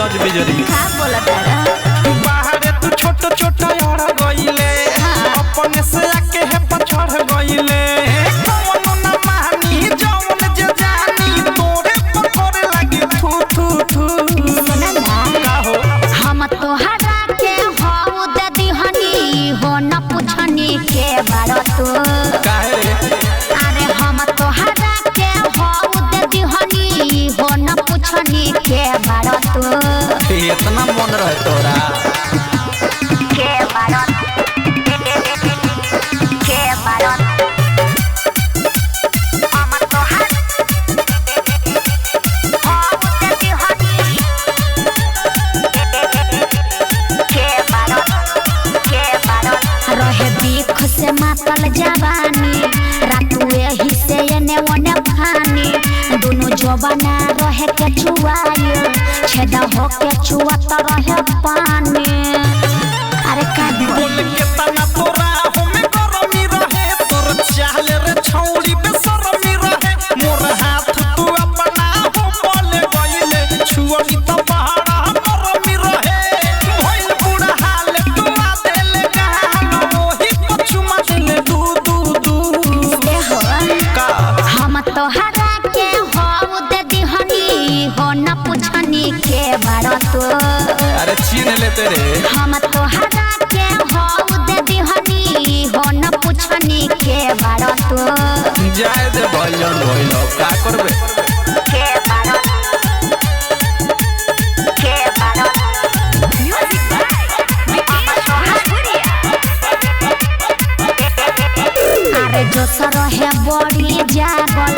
बज बिजरी का बोलत रे बाहर तू छोट छोट और गइले अपने से आके है पछड़ गइले कौनो ना मानी जौन जे जानी तोरे पकड़े लगी थू थू थू सुना ना का हो हम तोहरा के हो दे दिहनी हो न पूछनी के बारो तू काहे रे अरे हम तोहरा के हो दे दिहनी हो न पूछनी के बारो तू इतना मन रहे तोरा के बारो के बारो हम तोहरा हो दे दिहनी के बारो रहे बीख से मातल जवानी रातू एही से एने ओने फानी दोनों जवाना रहे के छुआए छेदा हो के छुआत रहे पानी अरे का बोल के तना तोरा हमें गरमी रहे तोर चाहले रे छौड़ी बेशरमी रहे मोर हाथ तू अपना हो बोले गइले छुअनी त पहाड़ा गरमी रहे भइल बुढ़ा हाल तू आ देले गाल ओही पछुमा देले दू दू दू हो का हम तोहरा के हो दे दिहनी हो न पूछनी के बारो तू अरे छीन ले तेरे हम तोहरा के हो दे दिहनी हो न पूछनी के बारो तू जाए दे भइलन भइलो का करबे के बारो म्यूजिक बाय विकेश हाजपुरिया अरे जो रहे बड़ी जागल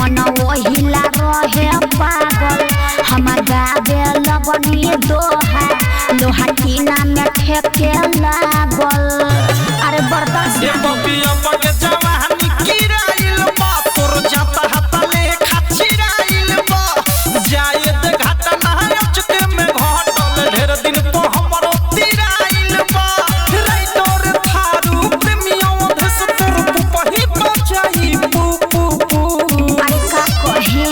मन ओहिला रहे पागल हम गावे लगनी दोहा लोहा टीना में ठेके लागल अरे बर्दाश्त ये बबिया बगे जवानी किराइल बा तोर जाता हतले खचिराइल बा जाए दे घाटा ना अचके में घटल ढेर दिन तो हमरो तिराइल बा राइटर थारू प्रेमियों धस तोर पुपही बचाई पू पू पू अरे का कहे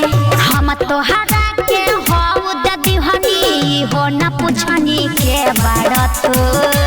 हम तोहरा के हो दे दिहनी हो न पूछनी के बारो तू